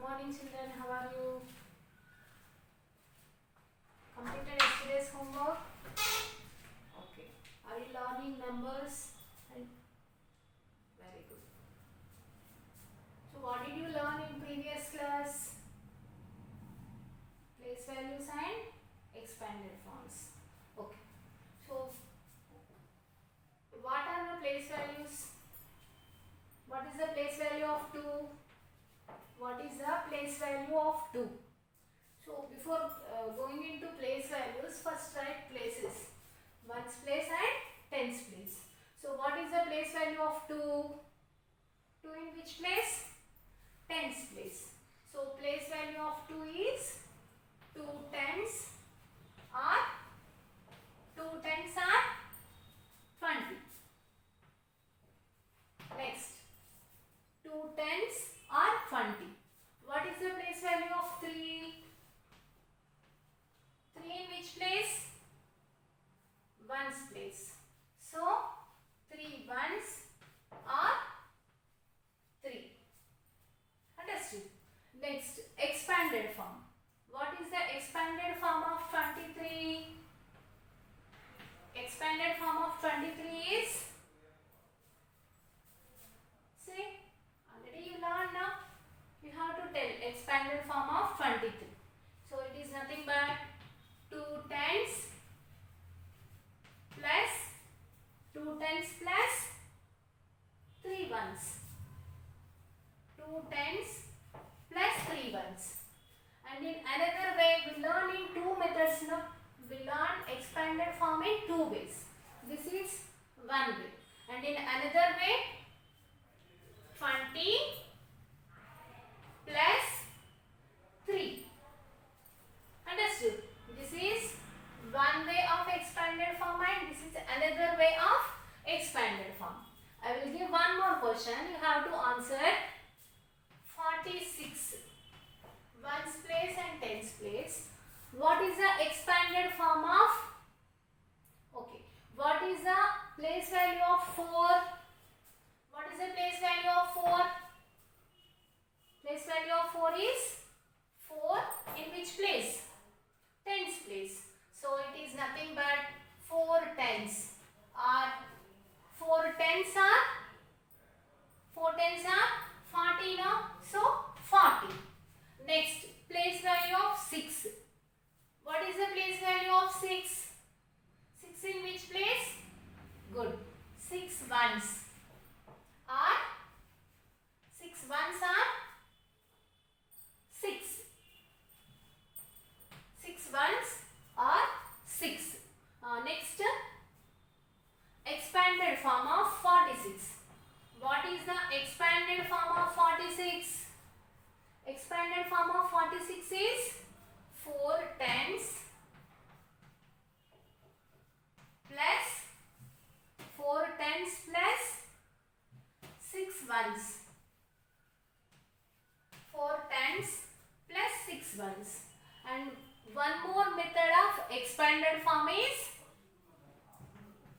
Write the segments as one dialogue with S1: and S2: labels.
S1: morning children, how are you? Completed yesterday's homework? Okay. Are you learning numbers? Very good. So what did you learn in previous class? Place values and expanded forms. Okay. So what are the place values? What is the place value of 2? What is the place value of 2? So before going into place values, first write places. Ones place and tens place. So what is the place value of 2? 2 in which place? Tens place. So place value of 2 is 2 tens are 20. Next, 2 tens are 20. What is the place value of 3? 3 in which place? Ones place. So 3 ones are 3. Understood? Next, expanded form. What is the expanded form of 23? Expanded form of 23 is, see, already you learned now. You have to tell expanded form of 23. So it is nothing but 2 tens plus 2 tens plus 3 ones. 2 tens plus 3 ones. And in another way, we learn in two methods now. We learn expanded form in two ways. This is one way. And in another way, 20 plus 3. Understood? This is one way of expanded form and this is another way of expanded form. I will give one more question. You have to answer 46. Ones place and tens place. What is the expanded form of? Okay. What is the place value of 4? What is the place value of 4? Place value of 4 is 4 in which place? Tens place. So it is nothing but 4 tens are 40 now. So 40. Next, place value of 6. What is the place value of 6? 6 in which place? Good. 6 ones are 6. 6 ones are 6. Next, expanded form of 46. What is the expanded form of 46? Expanded form of 46 is 4 tens plus 4 tens plus 6 ones. 4 tens plus 6 ones. And one more method of expanded form is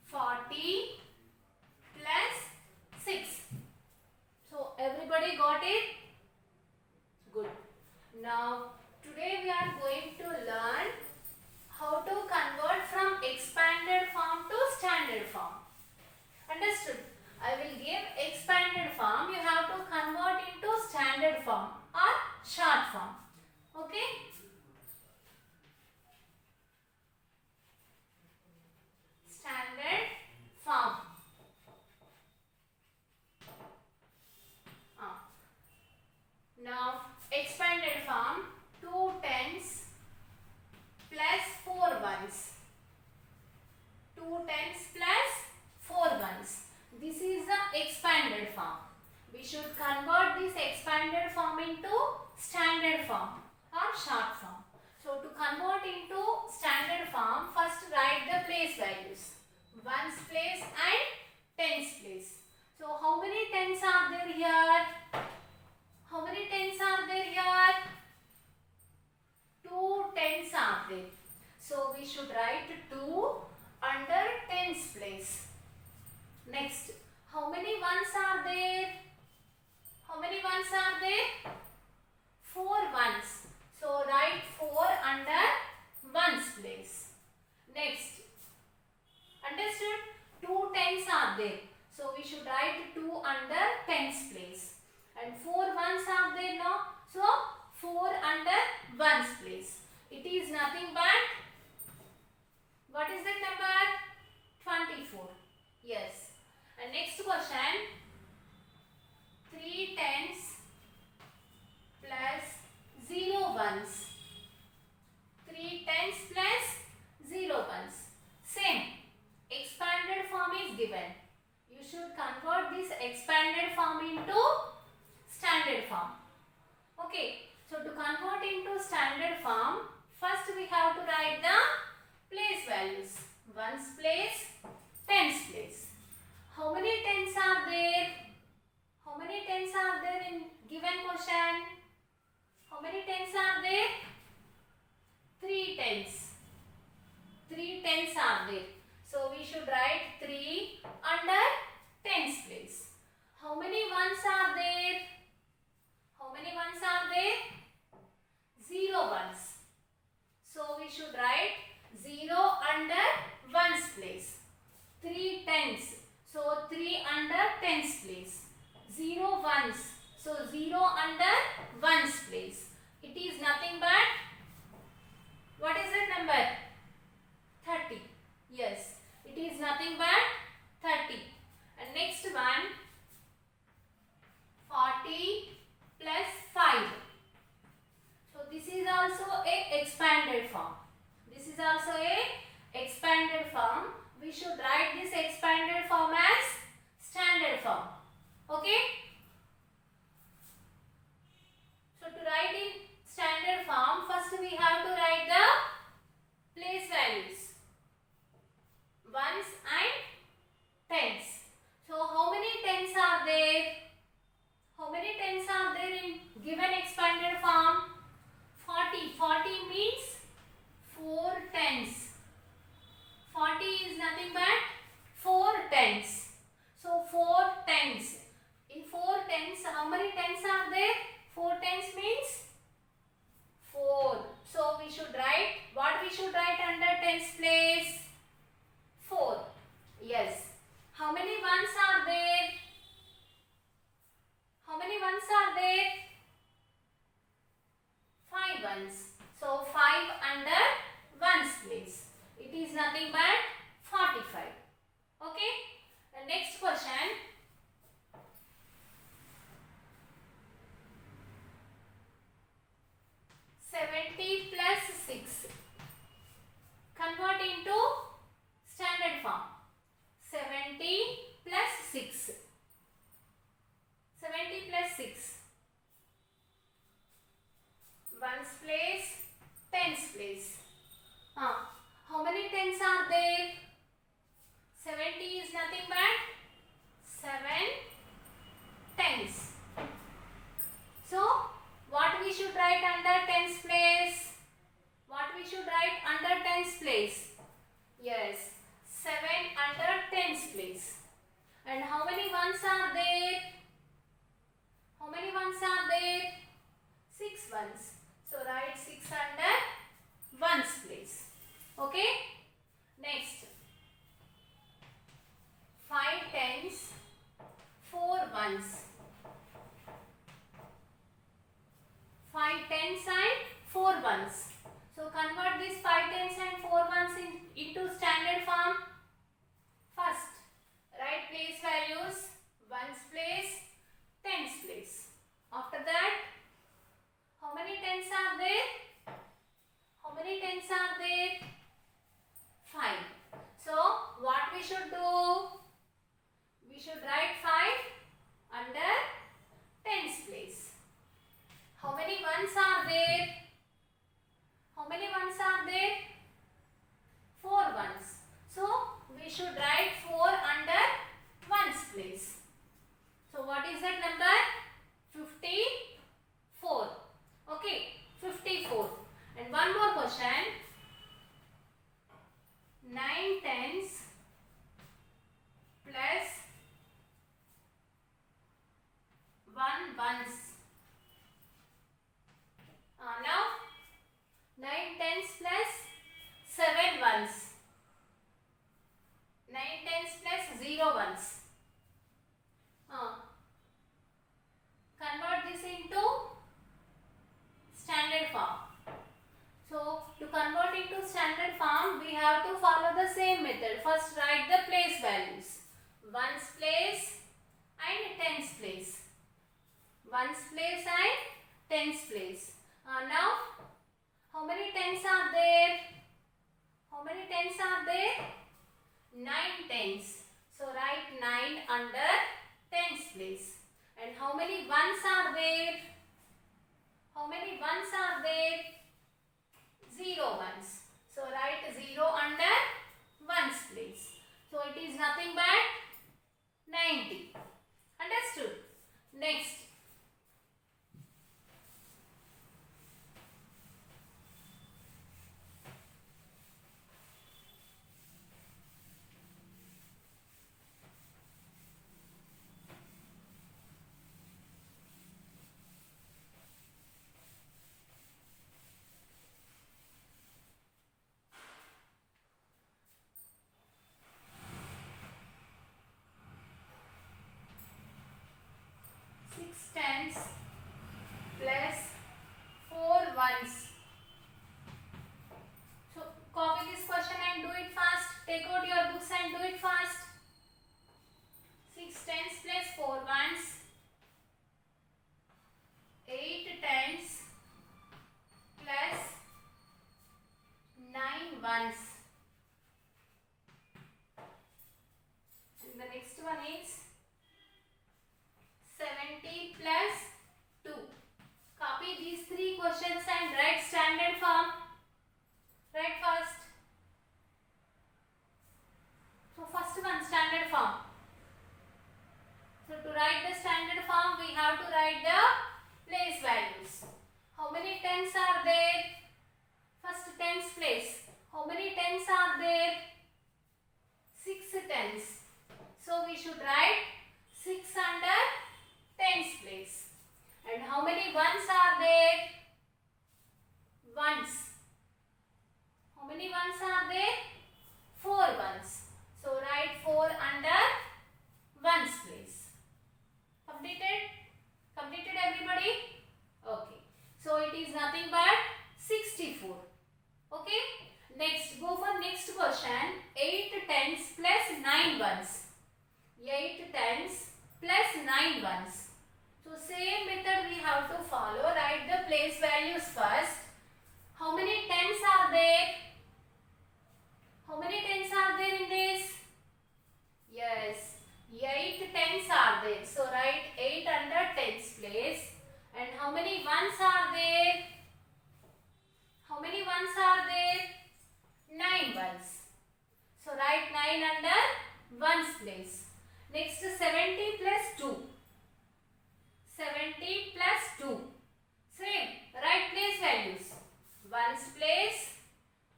S1: 40 plus 6. So everybody got it? Good. Now today we are going to learn how to convert from expanded form to standard form. Understood? I will give expanded form. You have to convert into standard form or short form. Okay? Standard form. Now expanded form, 2 tens plus 4 ones. 2 tens plus 4 ones. This is the expanded form. We should convert this expanded form into standard form or short form. So to convert into standard form, first write the place values. Ones place and tens place. So how many tens are there here? How many tens are there here? 2 tens are there. So we should write 2 under tens place. Next, how many ones are there? How many ones are there? 4 ones. So write 4 under ones place. Next, understood? 2 tens are there. So we should write 2 under tens place. And 4 ones are there now. So 4 under ones place. It is nothing but, what is that number? 24. Yes. And next question. 3 tens plus 0 ones. 3 tens plus 0 ones. Same. Expanded form is given. You should convert this expanded form into standard form. Okay. So to convert into standard form, first we have to write the place values. Ones place, tens place. How many tens are there? How many tens are there in given question? How many tens are there? 3 tens. 3 tens are there. So we should write 3 under tens place. How many ones are there? How many ones are there? 0 ones. So we should write 0 under ones place. 3 tens. So 3 under tens place. 0 ones. So 0 under ones place. It is nothing but, what is that number? 30. Yes. It is nothing but 30. And next one, 40 plus 5. So this is also a expanded form. This is also a expanded form. We should write this expanded form as standard form. Okay? So to write in standard form, first we have to write the place values. Ones and tens. So how many tens are there? How many tens are there in given expanded form? 40. 40 means 4 tens. 40 is nothing but 4 tens. So 4 tens. In 4 tens, how many tens are there? 4 tens means 4. So we should write, what we should write under tens place? 4. Yes. How many ones are there? How many ones are there? 5 ones. So 5 under ones place. It is nothing but 45. Okay. The next question. $70 plus 6. Convert into standard form. 70 plus 6. 70 plus 6. Ones place, tens place. How many tens are there? 70 is nothing but 7 tens. So, what we should write under tens place? What we should write under tens place? Yes, 7 under tens place. And how many ones are there? How many ones are there? 6 ones. So write 6 under ones place. Okay. Next. 5 tens, 4 ones. 5 tens and 4 ones. So convert these 5 tens and 4 ones into standard form. First, write place values, ones place, tens place. After that, how many tens are there? How many tens are there? 5. So, what we should do? We should write 5 under tens place. How many ones are there? How many ones are there? 4 ones. So, we should write 4 under ones place. So, what is that number? 54. Okay, 54. And one more question. 9 tens plus 1 ones. place and tens place. Ones place and tens place. Now, how many tens are there? How many tens are there? 9 tens. So write 9 under tens place. And how many ones are there? How many ones are there? 0 ones. So write 0 under ones place. So it is nothing but 90. Understood? Next. Tens plus 4 ones. So copy this question and do it fast. Take out your books and do it fast. 6 tens plus 4 ones. 8 tens plus 9 ones. And the next one is 70 plus 2. Copy these 3 questions and write standard form. Write first. So first one, standard form. So to write the standard form, we have to write the place values. How many tens are there? First tens place. How many tens are there? 6 tens. So we should write 6 under tens place. And how many ones are there? Ones. How many ones are there? 4 ones. So write 4 under ones place. Completed? Completed everybody? Okay. So it is nothing but 64. Okay. Next, go for next question. 8 tens plus 9 ones. 8 tens plus 9 ones. So same method we have to follow. Write the place values first. How many tens are there? How many tens are there in this? Yes, 8 tens are there. So write 8 under tens place. And how many ones are there? How many ones are there? 9 ones. So write 9 under ones place. Next, 70 plus 2. 70 plus 2. Same. Write place values. Ones place,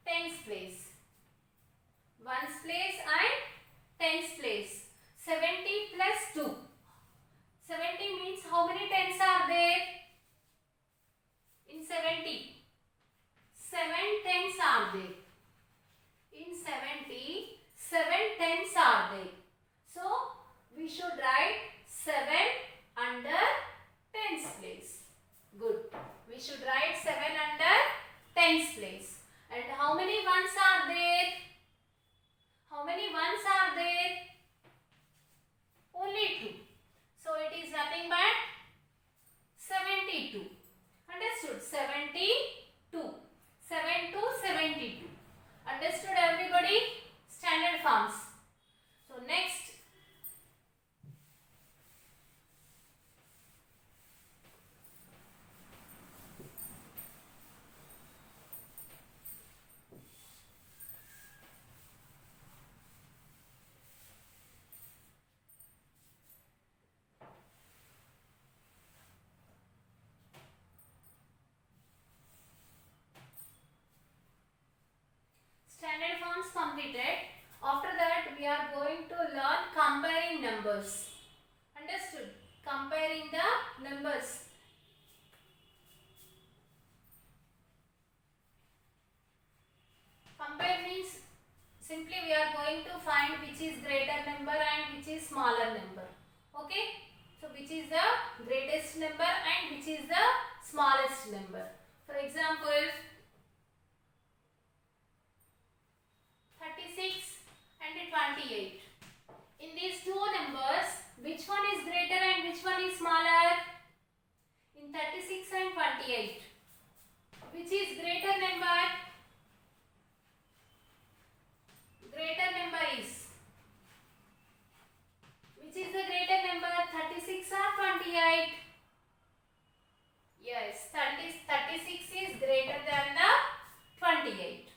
S1: tens place. Ones place and tens place. 70 plus 2. 70 means how many tens are there? In 70. 7 tens are there. In 70, 7 tens are there. So, we should write 7 under tens place. Good. We should write 7 under tens place. And how many ones are there? How many ones are there? Only 2. So it is nothing but 72. Understood? 72. 7 to 72. Understood everybody? Standard forms. So next. Standard forms completed. After that, we are going to learn comparing numbers. Understood? Comparing the numbers. Compare means simply we are going to find which is greater number and which is smaller number. Okay? So which is the greatest number and which is the smallest number. For example, 36 and 28. In these two numbers, which one is greater and which one is smaller? In 36 and 28, which is greater number? Greater number is, which is the greater number, 36 or 28? Yes, 36 is greater than the 28.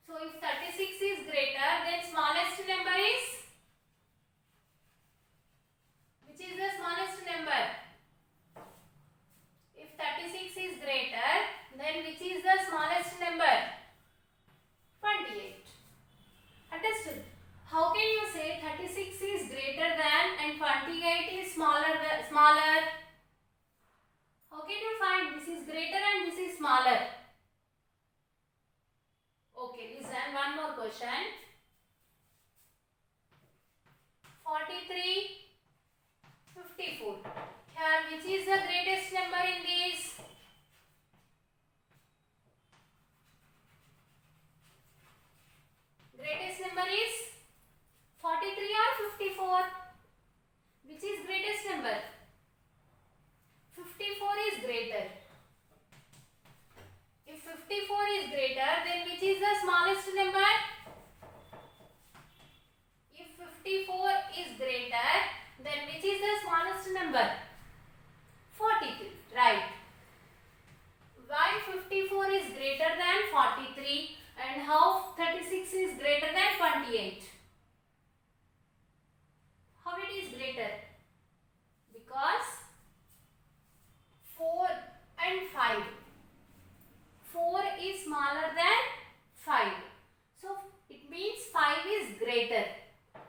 S1: So if 36 is greater, then smallest number is, which is the smallest number? If 36 is greater, then which is the smallest number? 28. Understood? How can you say 36 is greater than and 28 is smaller? How can you find this is greater and this is smaller? Okay, listen, one more question. 43, 54. Here, which is the greatest number in these? Greatest number is 43 or 54? Which is greatest number? 54 is greater. If 54 is greater, then which is the smallest number? If 54 is greater, then which is the smallest number? 43. Right. Why 54 is greater than 43 and how 36 is greater than 28? How it is greater? Because 4 and 5. 4 is smaller than 5. So it means 5 is greater.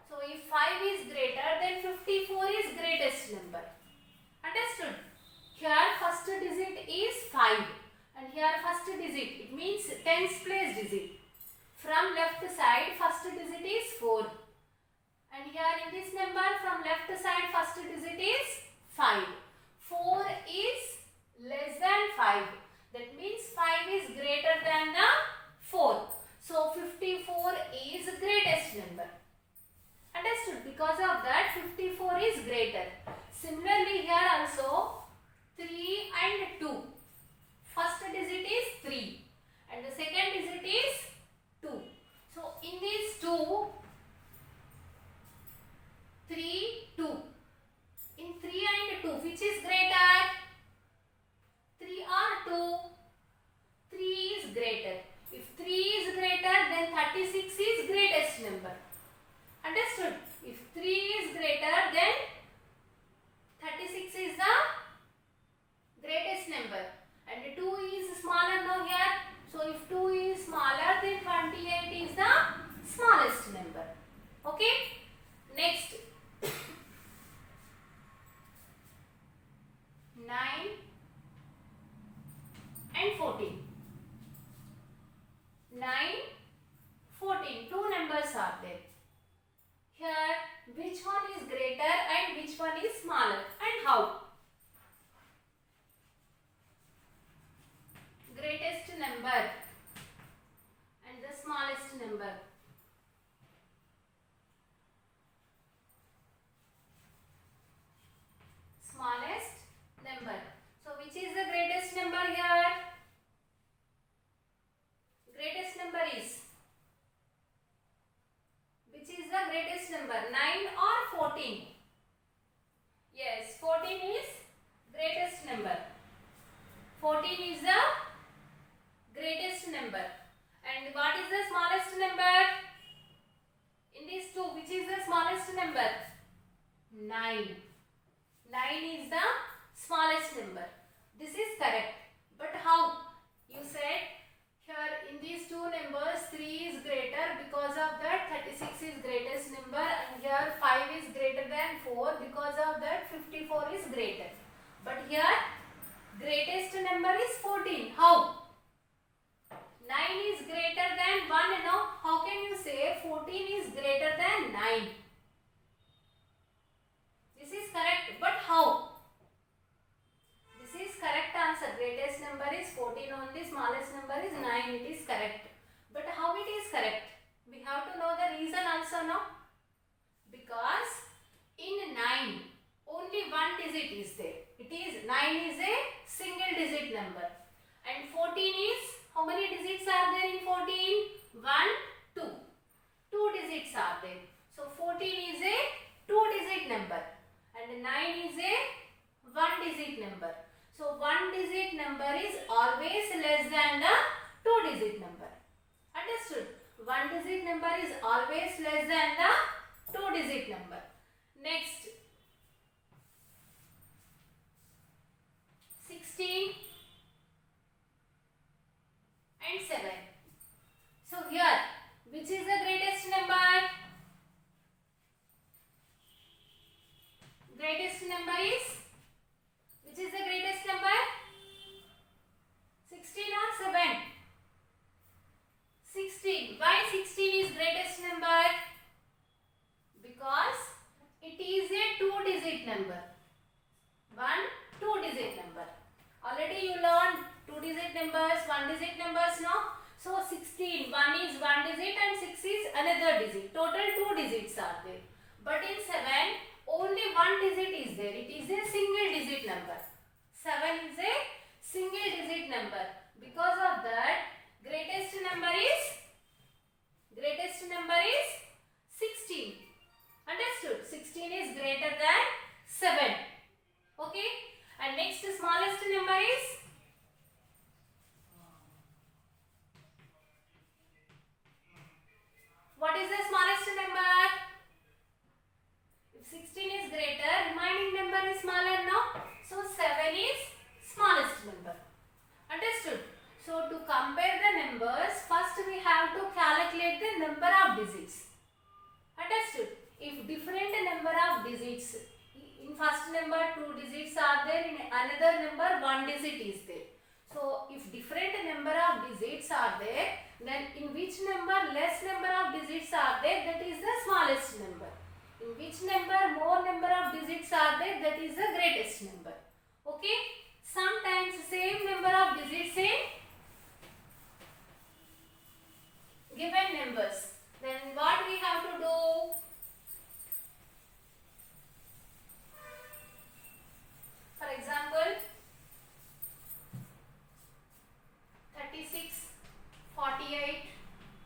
S1: So if 5 is greater, then 54 is greatest number. Understood? Here first digit is 5 and here first digit, it means tens place digit. From left side first digit is 4 and here in this number from left side first digit is 5. 4 is less than 5. That means 5 is greater than the 4. So 54 is greatest number. Understood? Because of that 54 is greater. Similarly here also 3 and 2. First digit is 3 and the second digit is 2. So in these 2, 3, 2. In 3 and 2, which is greater? 3 or 2? 3 is greater. If 3 is greater, then 36 is greatest number. Understood? If 3 is greater, then 36 is the greatest number. And 2 is smaller now here. So if 2 is smaller, then 28 is the smallest number. Okay? Next. 9 and 14. 9, 14. Two numbers are there. Here, which one is greater and which one is smaller and how? Greatest number and the smallest number. Smallest number. So which is the greatest number here? Greatest number is, which is the greatest number, 9 or 14? Yes, 14 is greatest number. 14 is the greatest number. And what is the smallest number? In these two, which is the smallest number? 9. 9 is the smallest number. This is correct. But how? You said here in these two numbers 3 is greater, because of that 36 is greatest number, and here 5 is greater than 4, because of that 54 is greater. But here greatest number is 14. How? 9 is greater than 1. Now how can you say 14 is greater than 9? This is correct. But how? This is correct answer. Greatest number is 14 only, smallest number is 9. It is correct. But how it is correct? We have to know the reason also now. Because digit is there. It is 9 is a single digit number. And 14 is, how many digits are there in 14? 1, 2. 2 digits are there. So 14 is a 2 digit number. And 9 is a 1 digit number. So 1 digit number is always less than the 2 digit number. Understood? 1 digit number is always less than the 2 digit number. Next, 16 and 7. So here, which is the greatest number? Greatest number is, which is the greatest number? 16 or 7? 16. Why 16 is greatest number? Because it is a 2 digit number. 1, 2 digit number. Already you learned 2 digit numbers, 1 digit numbers, no? So 16, 1 is 1 digit and 6 is another digit. Total 2 digits are there. But in 7, only 1 digit is there. It is a single digit number. 7 is a single digit number. Because of that, greatest number is 16. Understood? 16 is greater than 7. Okay? And next, smallest number is, what is the smallest number? If 16 is greater, remaining number is smaller now. So 7 is smallest number. Understood? So to compare the numbers, first we have to calculate the number of digits. Understood? If different number of digits, in first number 2 digits are there, in another number 1 digit is there. So if different number of digits are there, then in which number less number of digits are there, that is the smallest number. In which number more number of digits are there, that is the greatest number. Okay? Sometimes same number of digits in given numbers. Then what we have to do? For example, 36, 48,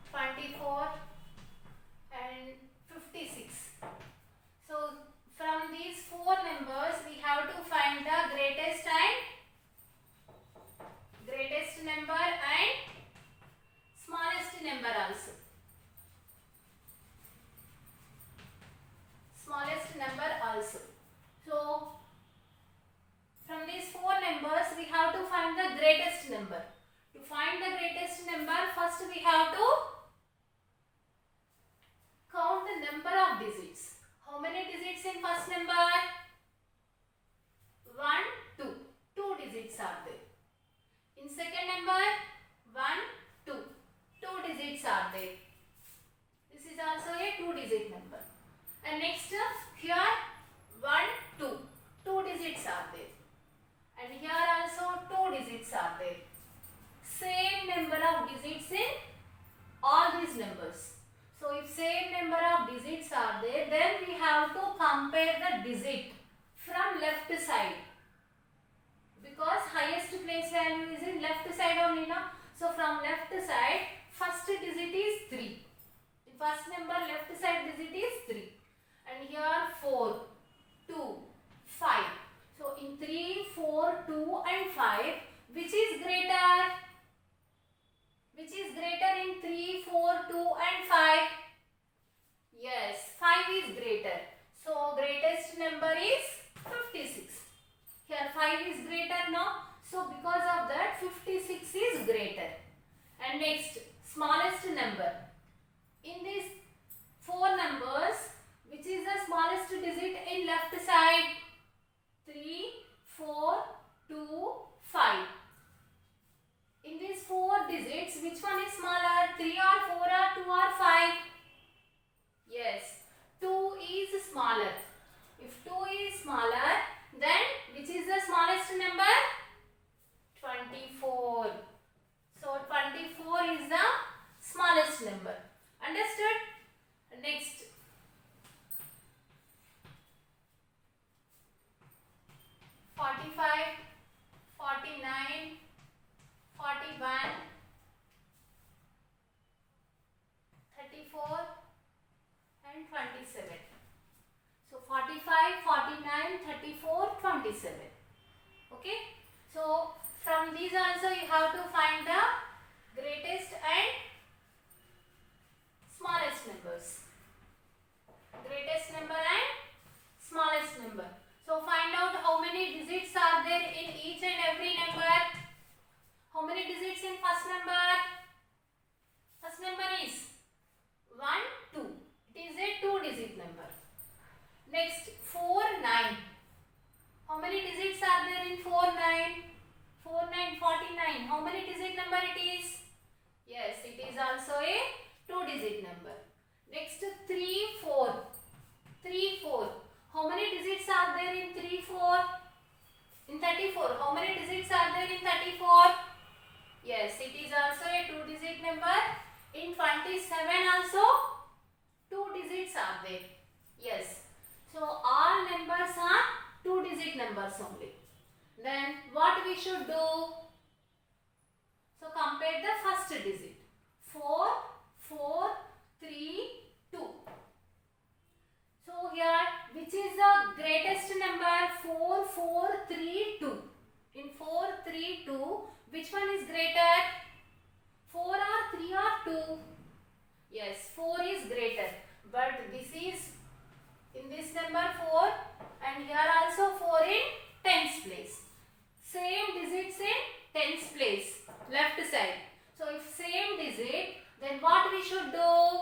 S1: 24 and 56. So from these 4 numbers we have to find the greatest number and smallest number also. Smallest number also. So from these 4 numbers we have to find the greatest number. To find the greatest number, first we have to count the number of digits. How many digits in first number? 1, 2. 2 digits are there. In second number, 1, 2. 2 digits are there. This is also a 2 digit number. And next, here 1, 2. 2 digits are there. And here also 2 digits are there. Same number of digits in all these numbers. So if same number of digits are there, then we have to compare the digit from left side. Because highest place value is in left side only now. So from left side, first digit is 3. The first number left side digit is 3. And here 4, 2, 5. So in 3, 4, 2 and 5, which is greater? Which is greater in 3, 4, 2 and 5? Yes, 5 is greater. So greatest number is 56. Here 5 is greater now. So because of that 56 is greater. And next, smallest number. In these 4 numbers, which is the smallest digit in left side? 3, 4, 2, 5. In these 4 digits, which one is smaller? 3 or 4 or 2 or 5? Yes, 2 is smaller. If 2 is smaller, then which is the smallest number? 24. So 24 is the smallest number. Understood? Next. 45, 49, 41, 34 and 27. So 45, 49, 34, 27. Okay. So from these also you have to find the greatest and smallest numbers. Greatest number and smallest number. So find out how many digits are there in each and every number. How many digits in first number? First number is 1, 2. It is a 2-digit number. Next 4, 9. How many digits are there in 4, 9? 4, 9, 49. How many digit number it is? Yes, it is also a 2-digit number. Next 3, 4. 3, 4. How many digits are there in 3, 4? In 34. How many digits are there in 34? Yes, it is also a 2-digit number. In 27 also 2 digits are there. Yes. So all numbers are 2-digit numbers only. Then what we should do? So compare the first digit. 4, 4, 3, 2. So here which is the greatest number? 4, 4, 3, 2. In 4, 3, 2, which one is greater? 4 or 3 or 2? Yes, 4 is greater. But this is in this number 4 and here also 4 in tens place. Same digits in tens place, left side. So if same digit, then what we should do?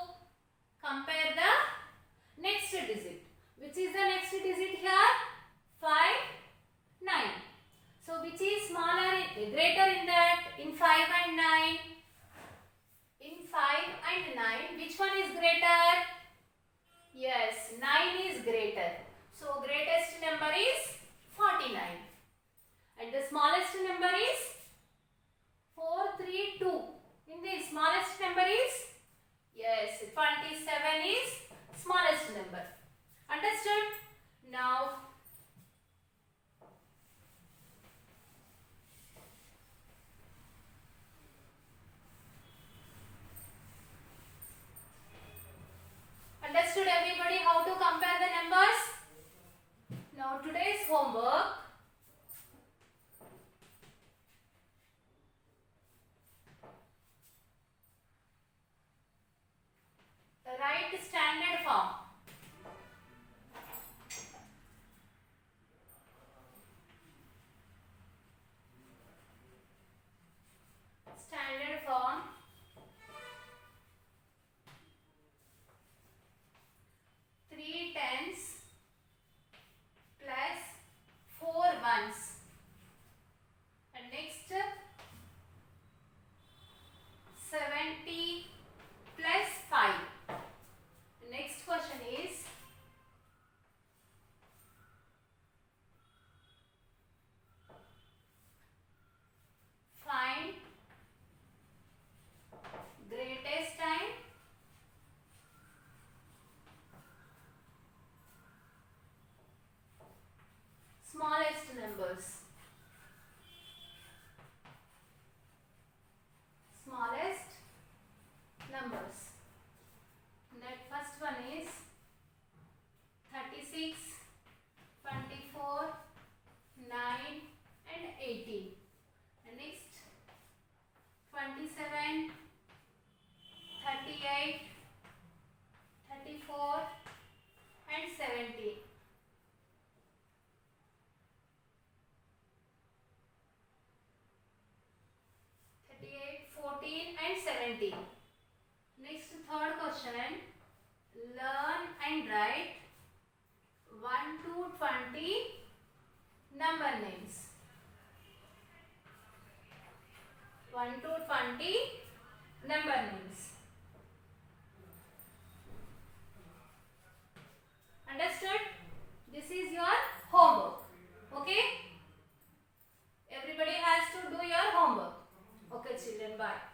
S1: Compare the next digit. Which is the next digit here? 5, 9. So which is smaller, greater in that? In 5 and 9. In 5 and 9, which one is greater? Yes, 9 is greater. So greatest number is 49. And the smallest number is 4, 3, 2. In the smallest number is? Yes, 27 is smallest number. Understood? Now understood everybody how to compare the numbers? Now today's homework. Write standard form. Standard form. 3 tens plus 4 ones. And next 70 plus 5. Next question is find greatest and smallest numbers. Smallest numbers. Next first one is 36, 24, 9 and 18. And next 27, 38, 34 and 70. Next third question, learn and write 1 to 20 number names. 1 to 20 number names. Understood? This is your homework. Okay? Everybody has to do your homework. Okay children, bye.